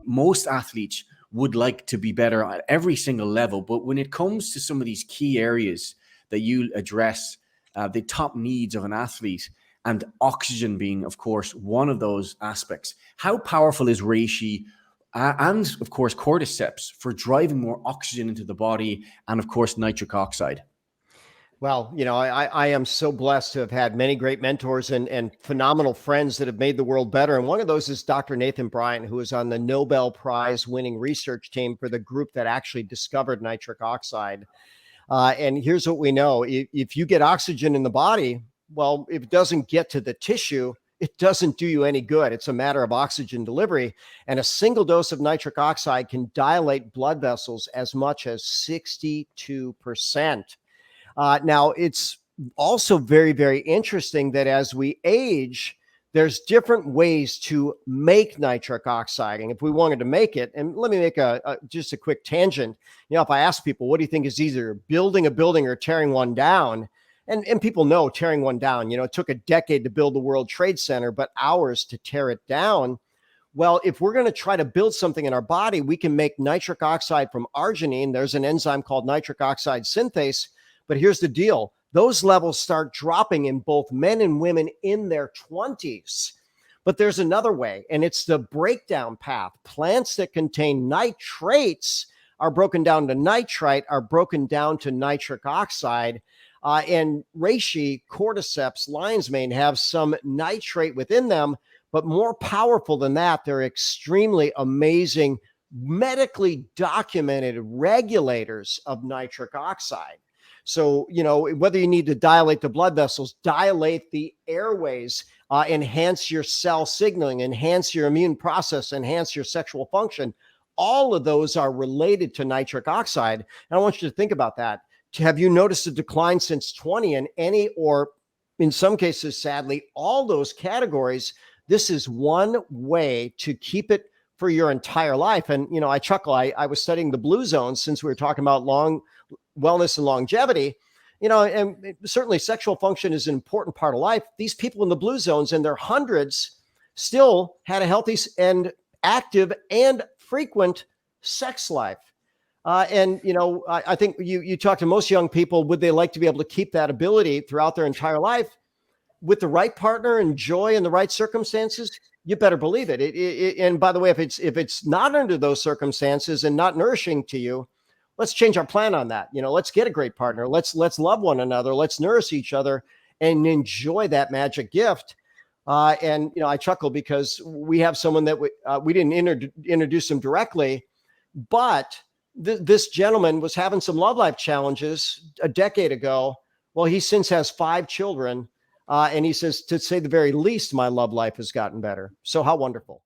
most athletes would like to be better at every single level. But when it comes to some of these key areas that you address, the top needs of an athlete, and oxygen being, of course, one of those aspects, how powerful is reishi and, of course, cordyceps for driving more oxygen into the body and, of course, nitric oxide? Well, I am so blessed to have had many great mentors and phenomenal friends that have made the world better. And one of those is Dr. Nathan Bryant, who is on the Nobel Prize winning research team for the group that actually discovered nitric oxide. And here's what we know. If you get oxygen in the body, well, if it doesn't get to the tissue, it doesn't do you any good. It's a matter of oxygen delivery. And a single dose of nitric oxide can dilate blood vessels as much as 62%. Now, it's also very, very interesting that as we age, there's different ways to make nitric oxide. And if we wanted to make it, and let me make just a quick tangent. If I ask people, what do you think is easier, building a building or tearing one down? And people know tearing one down, it took a decade to build the World Trade Center, but hours to tear it down. Well, if we're going to try to build something in our body, we can make nitric oxide from arginine. There's an enzyme called nitric oxide synthase. But here's the deal. Those levels start dropping in both men and women in their 20s. But there's another way, and it's the breakdown path. Plants that contain nitrates are broken down to nitrite, are broken down to nitric oxide. And reishi, cordyceps, lion's mane have some nitrate within them, but more powerful than that, they're extremely amazing, medically documented regulators of nitric oxide. So, whether you need to dilate the blood vessels, dilate the airways, enhance your cell signaling, enhance your immune process, enhance your sexual function, all of those are related to nitric oxide. And I want you to think about that. Have you noticed a decline since 20 in any, or in some cases, sadly, all those categories? This is one way to keep it for your entire life. And, I chuckle. I was studying the blue zones since we were talking about wellness and longevity, and certainly sexual function is an important part of life. These people in the blue zones in their hundreds still had a healthy and active and frequent sex life. I think you talk to most young people, would they like to be able to keep that ability throughout their entire life? With the right partner and joy in the right circumstances, you better believe it. And by the way, if it's not under those circumstances and not nourishing to you, let's change our plan on that. Let's get a great partner. Let's love one another. Let's nourish each other and enjoy that magic gift. I chuckle because we have someone that we didn't introduce him directly, but this gentleman was having some love life challenges a decade ago. Well, he since has 5 children. And he says, to say the very least, my love life has gotten better. So how wonderful.